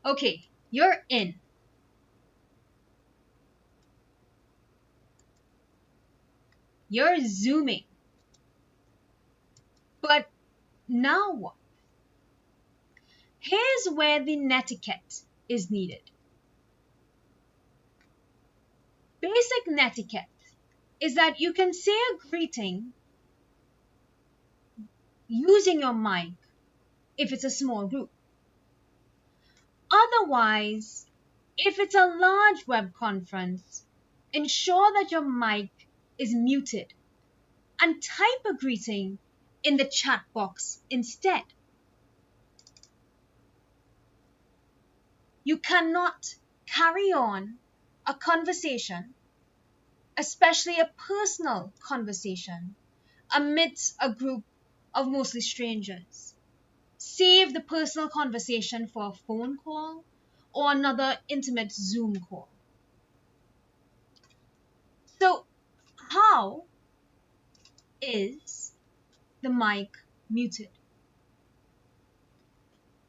Okay, you're in. You're zooming. But now what? Here's where the netiquette is needed. Basic netiquette is that you can say a greeting using your mic if it's a small group. Otherwise, if it's a large web conference, ensure that your mic is muted and type a greeting in the chat box instead. You cannot carry on a conversation, especially a personal conversation, amidst a group of mostly strangers. Save the personal conversation for a phone call or another intimate Zoom call. So, how is the mic muted?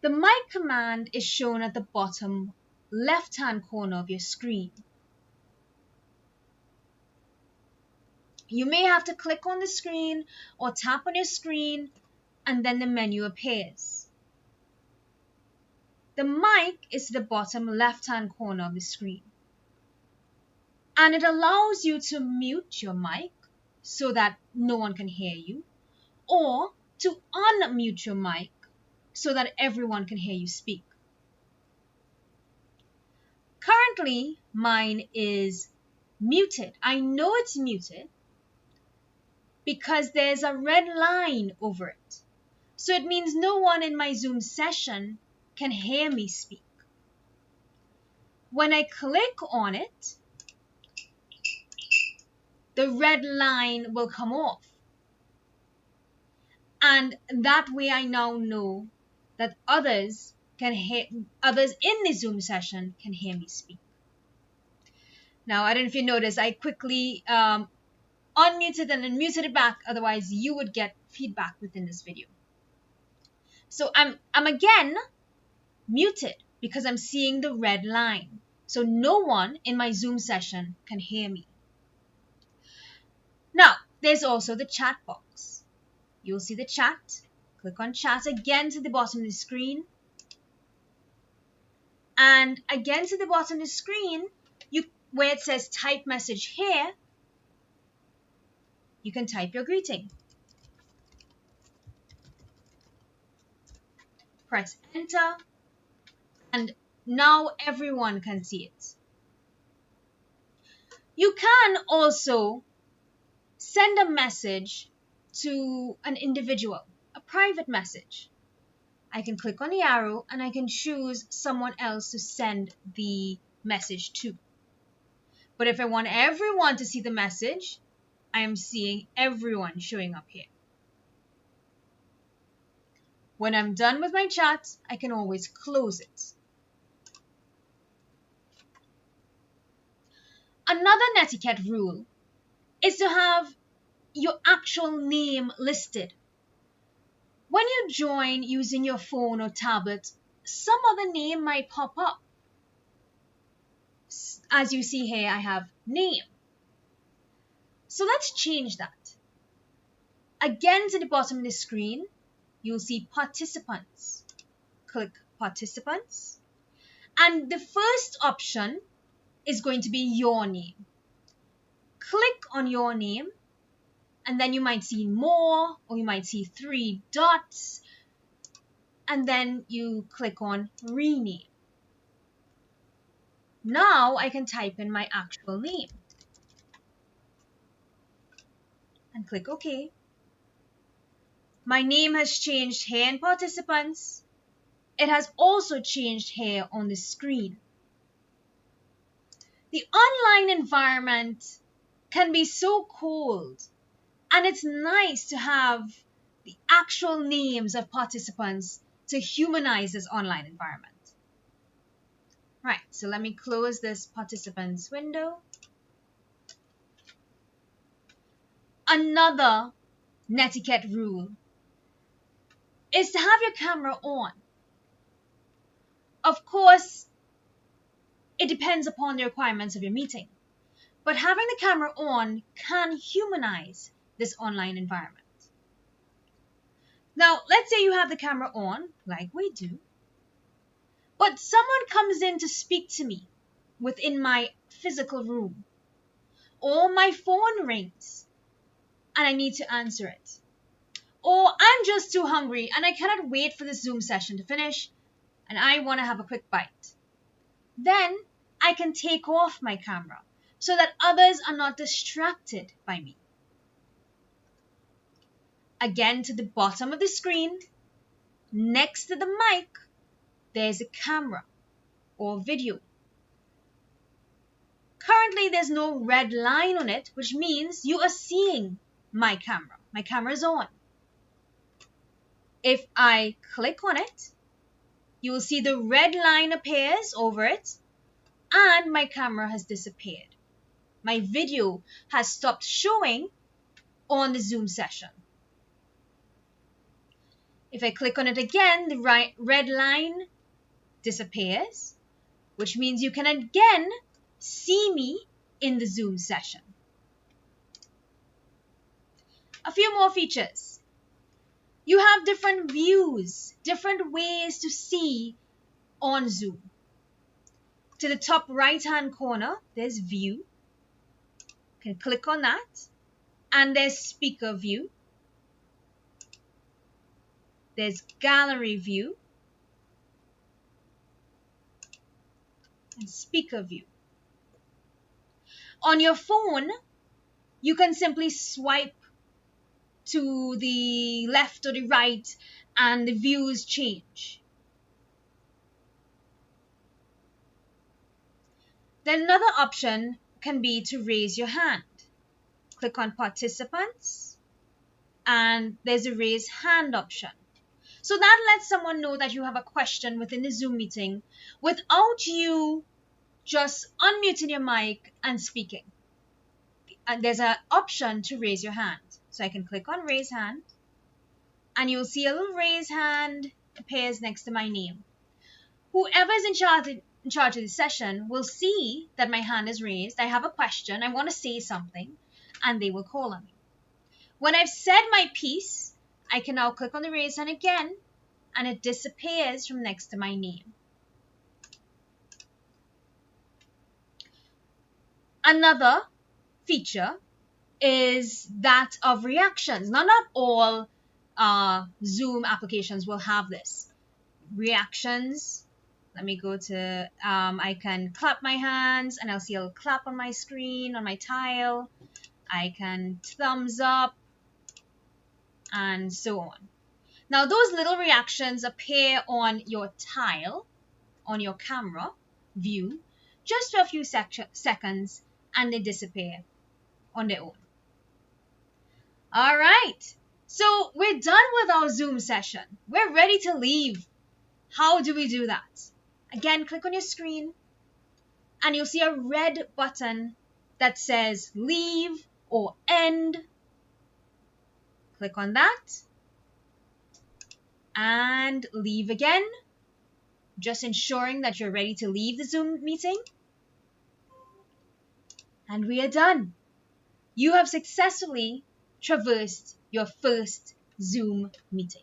The mic command is shown at the bottom left-hand corner of your screen. You may have to click on the screen or tap on your screen and then the menu appears. The mic is the bottom left-hand corner of the screen. And it allows you to mute your mic so that no one can hear you, or to unmute your mic so that everyone can hear you speak. Currently, mine is muted. I know it's muted because there's a red line over it. So it means no one in my Zoom session can hear me speak. When I click on it, the red line will come off. And that way I now know that others in the Zoom session can hear me speak. Now, I don't know if you noticed, I quickly unmuted and then muted it back. Otherwise, you would get feedback within this video. So I'm again muted because I'm seeing the red line. So no one in my Zoom session can hear me. Now, there's also the chat box. You'll see the chat. Click on chat again to the bottom of the screen. And again to the bottom of the screen, where it says type message here, you can type your greeting. Press enter, and now everyone can see it. You can also send a message to an individual, a private message. I can click on the arrow and I can choose someone else to send the message to. But if I want everyone to see the message, I am seeing everyone showing up here. When I'm done with my chat, I can always close it. Another netiquette rule is to have your actual name listed. When you join using your phone or tablet, some other name might pop up. As you see here, I have name. So let's change that. Again, to the bottom of the screen, you'll see participants. Click participants. And the first option is going to be your name. Click on your name, and then you might see more, or you might see 3 dots, and then you click on rename. Now I can type in my actual name and click OK. My name has changed here in participants. It has also changed here on the screen. The online environment can be so cold, and it's nice to have the actual names of participants to humanize this online environment. Right, so let me close this participants window. Another netiquette rule is to have your camera on. Of course, it depends upon the requirements of your meeting. But having the camera on can humanize this online environment. Now, let's say you have the camera on, like we do, but someone comes in to speak to me within my physical room, or my phone rings and I need to answer it, or I'm just too hungry and I cannot wait for this Zoom session to finish and I want to have a quick bite. Then I can take off my camera so that others are not distracted by me. Again, to the bottom of the screen, next to the mic, there's a camera or video. Currently, there's no red line on it, which means you are seeing my camera. My camera is on. If I click on it, you will see the red line appears over it and my camera has disappeared. My video has stopped showing on the Zoom session. If I click on it again, the red line disappears, which means you can again see me in the Zoom session. A few more features. You have different views, different ways to see on Zoom. To the top right-hand corner, there's View. You can click on that. And there's Speaker View. There's Gallery View. And Speaker View. On your phone, you can simply swipe to the left or the right and the views change. Then another option can be to raise your hand. Click on Participants and there's a raise hand option. So that lets someone know that you have a question within the Zoom meeting without you just unmuting your mic and speaking. And there's an option to raise your hand. So I can click on raise hand and you'll see a little raise hand appears next to my name. Whoever is in charge of the session will see that my hand is raised. I have a question, I want to say something, and they will call on me. When I've said my piece, I can now click on the raise hand again and it disappears from next to my name. Another feature is that of reactions. Now, not all Zoom applications will have this. Reactions. Let me go to, I can clap my hands and I'll see a little clap on my screen, on my tile. I can thumbs up and so on. Now, those little reactions appear on your tile, on your camera view, just for a few seconds and they disappear on their own. All right, so we're done with our Zoom session. We're ready to leave. How do we do that? Again, click on your screen and you'll see a red button that says leave or end. Click on that and leave again, just ensuring that you're ready to leave the Zoom meeting. And we are done. You have successfully traversed your first Zoom meeting.